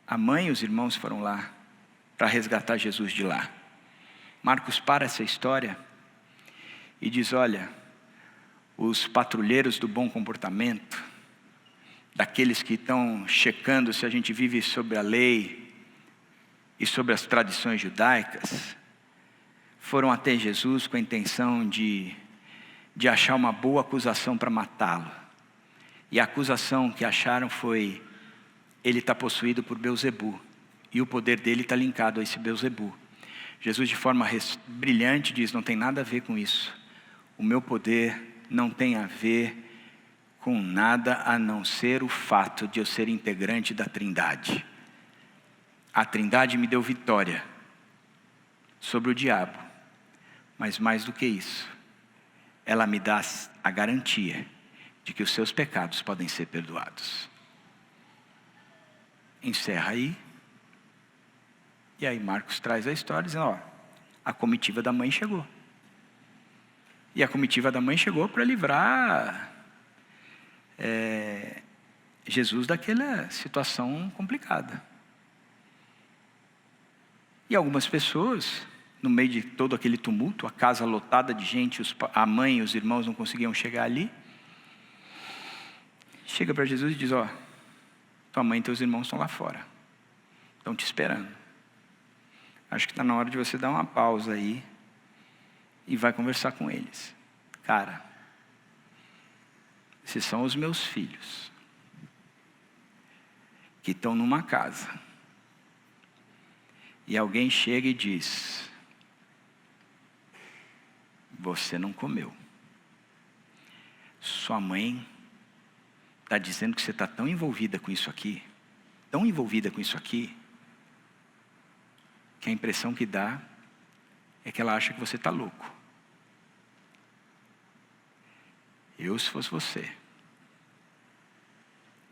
A mãe e os irmãos foram lá para resgatar Jesus de lá. Marcos para essa história e diz: olha, os patrulheiros do bom comportamento, daqueles que estão checando se a gente vive sobre a lei e sobre as tradições judaicas, foram até Jesus com a intenção de achar uma boa acusação para matá-lo. E a acusação que acharam foi: ele está possuído por Belzebu, e o poder dele está linkado a esse Belzebu. Jesus, de forma brilhante, diz: não tem nada a ver com isso. O meu poder não tem a ver com nada a não ser o fato de eu ser integrante da Trindade. A Trindade me deu vitória sobre o diabo, mas mais do que isso, ela me dá a garantia de que os seus pecados podem ser perdoados. Encerra aí. E aí Marcos traz a história dizendo: ó, a comitiva da mãe chegou. E a comitiva da mãe chegou para livrar Jesus daquela situação complicada. E algumas pessoas, no meio de todo aquele tumulto, a casa lotada de gente, a mãe e os irmãos não conseguiam chegar ali, chega para Jesus e diz: ó, tua mãe e teus irmãos estão lá fora, estão te esperando. Acho que está na hora de você dar uma pausa aí e vai conversar com eles. Cara, esses são os meus filhos, que estão numa casa, e alguém chega e diz: você não comeu. Sua mãe está dizendo que você está tão envolvida com isso aqui, que a impressão que dá é que ela acha que você está louco. Eu, se fosse você,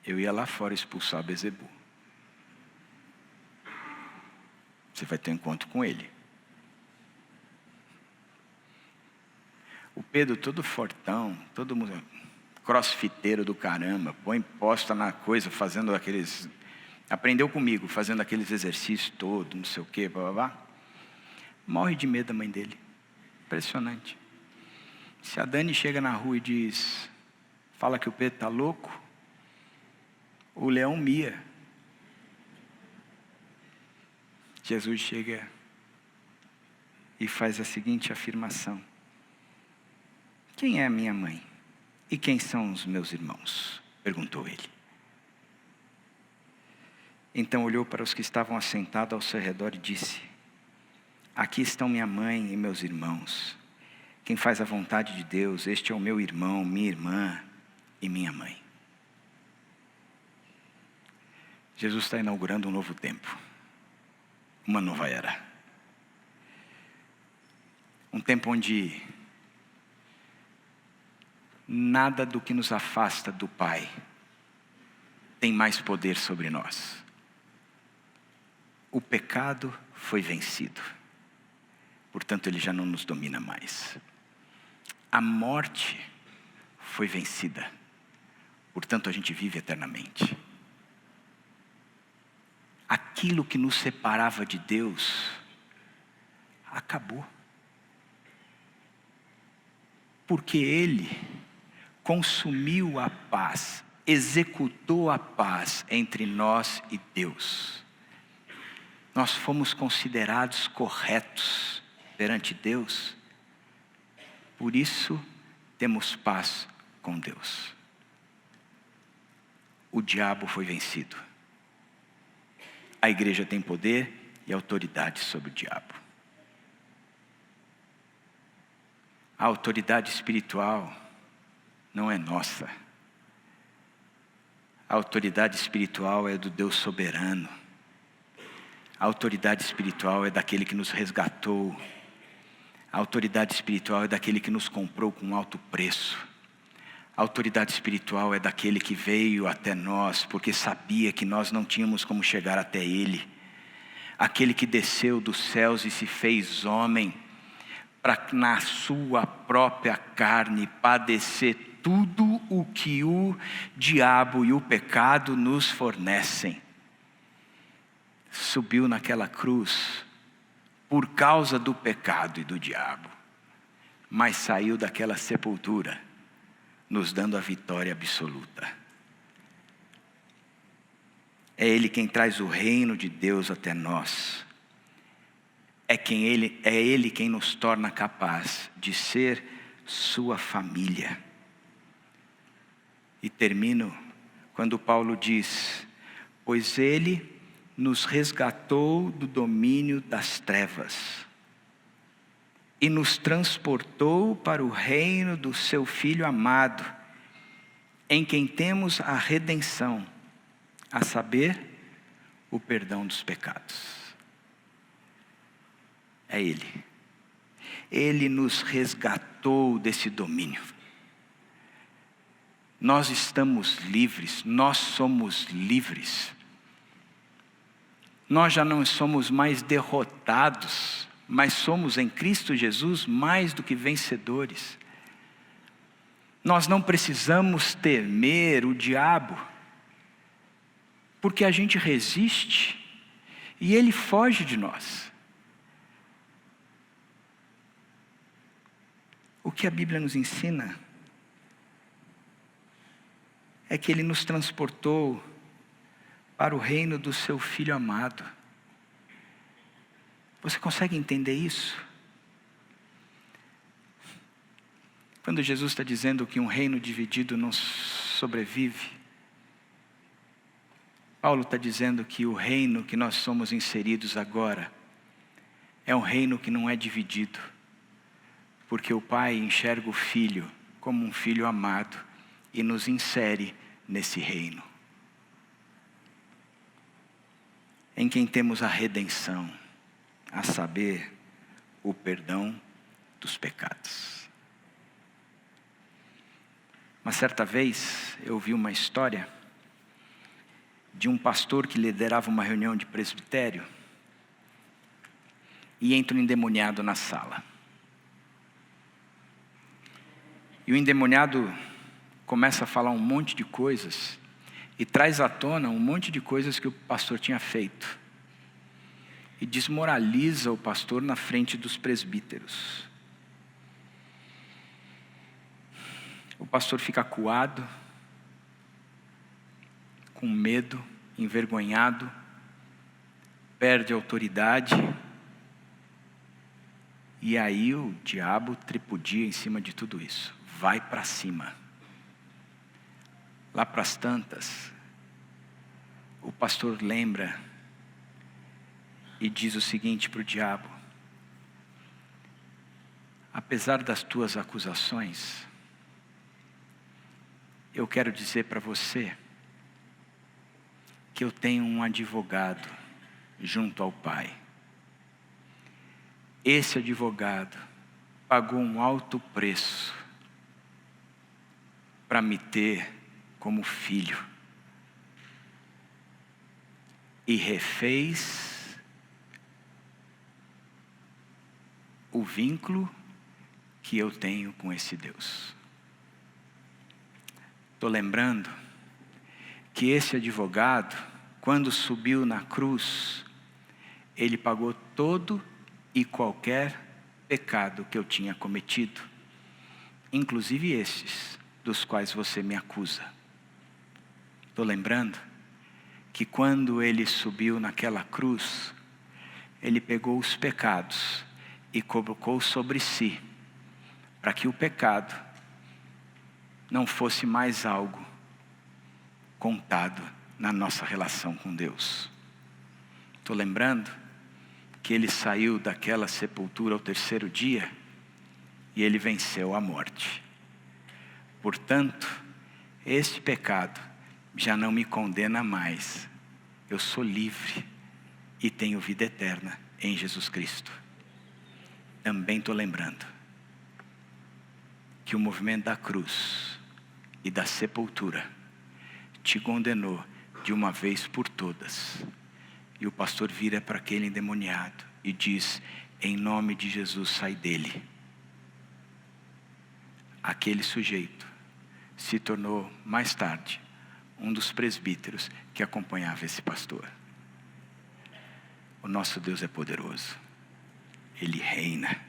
eu ia lá fora expulsar Belzebu. Você vai ter um encontro com ele. O Pedro todo fortão, todo mundo crossfiteiro do caramba, põe posta na coisa, fazendo aqueles... Aprendeu comigo, fazendo aqueles exercícios todos, não sei o quê, blá, blá, blá. Morre de medo da mãe dele. Impressionante. Se a Dani chega na rua e diz, fala que o Pedro está louco, o leão mia. Jesus chega e faz a seguinte afirmação: quem é a minha mãe? E quem são os meus irmãos? Perguntou ele. Então olhou para os que estavam assentados ao seu redor e disse: aqui estão minha mãe e meus irmãos. Quem faz a vontade de Deus, este é o meu irmão, minha irmã e minha mãe. Jesus está inaugurando um novo tempo, uma nova era. Um tempo onde nada do que nos afasta do Pai tem mais poder sobre nós. O pecado foi vencido, portanto ele já não nos domina mais. A morte foi vencida, portanto a gente vive eternamente. Aquilo que nos separava de Deus acabou, porque Ele consumiu a paz, executou a paz entre nós e Deus. Nós fomos considerados corretos perante Deus, por isso temos paz com Deus. O diabo foi vencido. A igreja tem poder e autoridade sobre o diabo. A autoridade espiritual não é nossa. A autoridade espiritual é do Deus soberano. A autoridade espiritual é daquele que nos resgatou. A autoridade espiritual é daquele que nos comprou com alto preço. A autoridade espiritual é daquele que veio até nós, porque sabia que nós não tínhamos como chegar até Ele. Aquele que desceu dos céus e se fez homem, para na sua própria carne padecer tudo o que o diabo e o pecado nos fornecem. Subiu naquela cruz por causa do pecado e do diabo, mas saiu daquela sepultura nos dando a vitória absoluta. É Ele quem traz o reino de Deus até nós. É Ele quem nos torna capaz de ser sua família. E termino quando Paulo diz: pois Ele nos resgatou do domínio das trevas e nos transportou para o reino do seu Filho amado, em quem temos a redenção, a saber, o perdão dos pecados. É Ele. Ele nos resgatou desse domínio. Nós estamos livres, nós somos livres. Nós já não somos mais derrotados, mas somos em Cristo Jesus mais do que vencedores. Nós não precisamos temer o diabo, porque a gente resiste e ele foge de nós. O que a Bíblia nos ensina é que Ele nos transportou para o reino do seu Filho amado. Você consegue entender isso? Quando Jesus está dizendo que um reino dividido não sobrevive, Paulo está dizendo que o reino que nós somos inseridos agora é um reino que não é dividido, porque o Pai enxerga o Filho como um Filho amado e nos insere nesse reino, em quem temos a redenção, a saber, o perdão dos pecados. Uma certa vez eu vi uma história de um pastor que liderava uma reunião de presbitério e entra um endemoniado na sala. E o endemoniado começa a falar um monte de coisas e traz à tona um monte de coisas que o pastor tinha feito. E desmoraliza o pastor na frente dos presbíteros. O pastor fica acuado, com medo, envergonhado, perde a autoridade. E aí o diabo tripudia em cima de tudo isso. Vai para cima. Lá para as tantas, o pastor lembra e diz o seguinte para o diabo: apesar das tuas acusações, eu quero dizer para você que eu tenho um advogado junto ao Pai. Esse advogado pagou um alto preço para me ter como filho e refez o vínculo que eu tenho com esse Deus. Estou lembrando que esse advogado, quando subiu na cruz, ele pagou todo e qualquer pecado que eu tinha cometido, inclusive esses dos quais você me acusa. Estou lembrando que quando ele subiu naquela cruz, ele pegou os pecados e colocou sobre si, para que o pecado não fosse mais algo contado na nossa relação com Deus. Estou lembrando que ele saiu daquela sepultura ao terceiro dia e ele venceu a morte. Portanto, este pecado já não me condena mais. Eu sou livre e tenho vida eterna em Jesus Cristo. Também estou lembrando que o movimento da cruz e da sepultura te condenou de uma vez por todas. E o pastor vira para aquele endemoniado e diz: em nome de Jesus, sai dele. Aquele sujeito se tornou mais tarde um dos presbíteros que acompanhava esse pastor. O nosso Deus é poderoso. Ele reina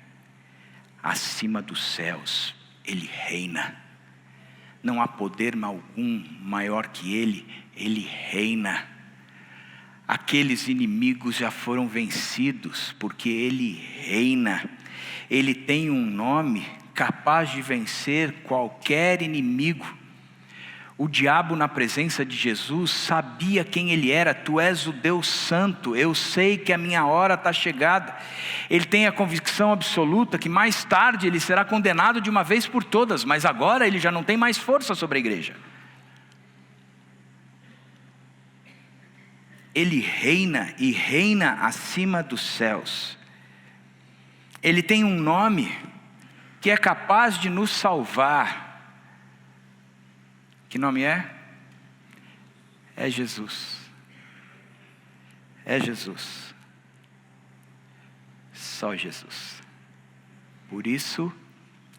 acima dos céus. Ele reina. Não há poder algum maior que Ele. Ele reina. Aqueles inimigos já foram vencidos, porque Ele reina. Ele tem um nome capaz de vencer qualquer inimigo. O diabo, na presença de Jesus, sabia quem ele era. Tu és o Deus Santo, eu sei que a minha hora está chegada. Ele tem a convicção absoluta que mais tarde ele será condenado de uma vez por todas, mas agora ele já não tem mais força sobre a igreja. Ele reina e reina acima dos céus. Ele tem um nome que é capaz de nos salvar. Que nome é? É Jesus. É Jesus. Só Jesus. Por isso,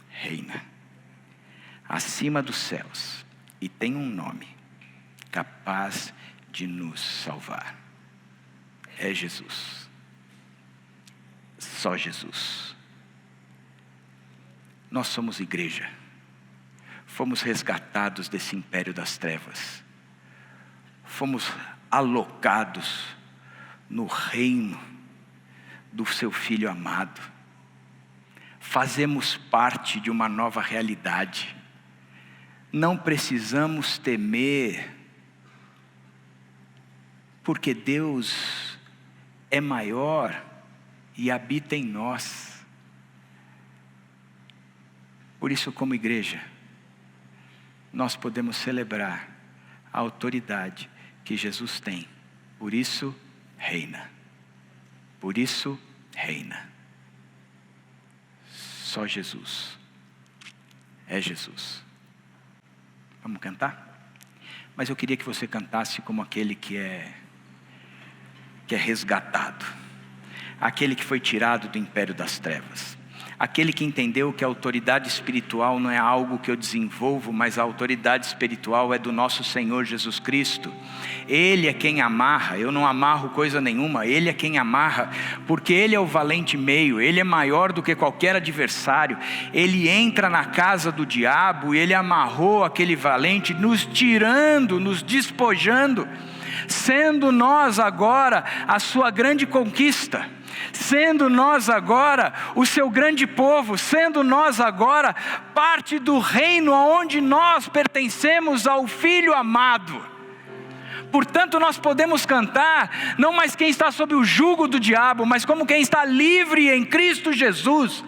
reina acima dos céus e tem um nome capaz de nos salvar. É Jesus. Só Jesus. Nós somos igreja. Fomos resgatados desse império das trevas. Fomos alocados no reino do seu Filho amado. Fazemos parte de uma nova realidade. Não precisamos temer, porque Deus é maior e habita em nós. Por isso, como igreja, nós podemos celebrar a autoridade que Jesus tem. Por isso, reina. Por isso, reina. Só Jesus. É Jesus. Vamos cantar? Mas eu queria que você cantasse como aquele que é resgatado. Aquele que foi tirado do império das trevas. Aquele que entendeu que a autoridade espiritual não é algo que eu desenvolvo, mas a autoridade espiritual é do nosso Senhor Jesus Cristo. Ele é quem amarra, eu não amarro coisa nenhuma, Ele é quem amarra, porque Ele é o valente meio, Ele é maior do que qualquer adversário. Ele entra na casa do diabo e Ele amarrou aquele valente, nos tirando, nos despojando, sendo nós agora a sua grande conquista. Sendo nós agora o seu grande povo, sendo nós agora parte do reino onde nós pertencemos ao Filho amado. Portanto, nós podemos cantar, não mais quem está sob o jugo do diabo, mas como quem está livre em Cristo Jesus.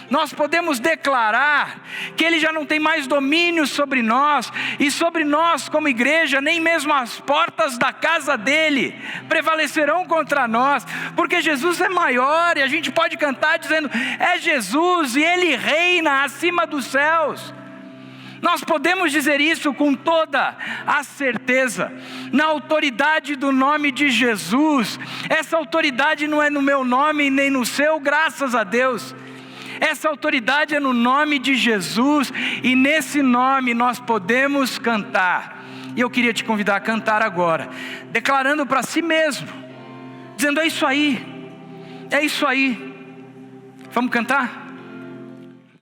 Nós podemos declarar que Ele já não tem mais domínio sobre nós, e sobre nós como igreja, nem mesmo as portas da casa dEle prevalecerão contra nós, porque Jesus é maior, e a gente pode cantar dizendo, é Jesus, e Ele reina acima dos céus. Nós podemos dizer isso com toda a certeza, na autoridade do nome de Jesus. Essa autoridade não é no meu nome, nem no seu, graças a Deus. Essa autoridade é no nome de Jesus, e nesse nome nós podemos cantar. E eu queria te convidar a cantar agora, declarando para si mesmo, dizendo, é isso aí, é isso aí. Vamos cantar?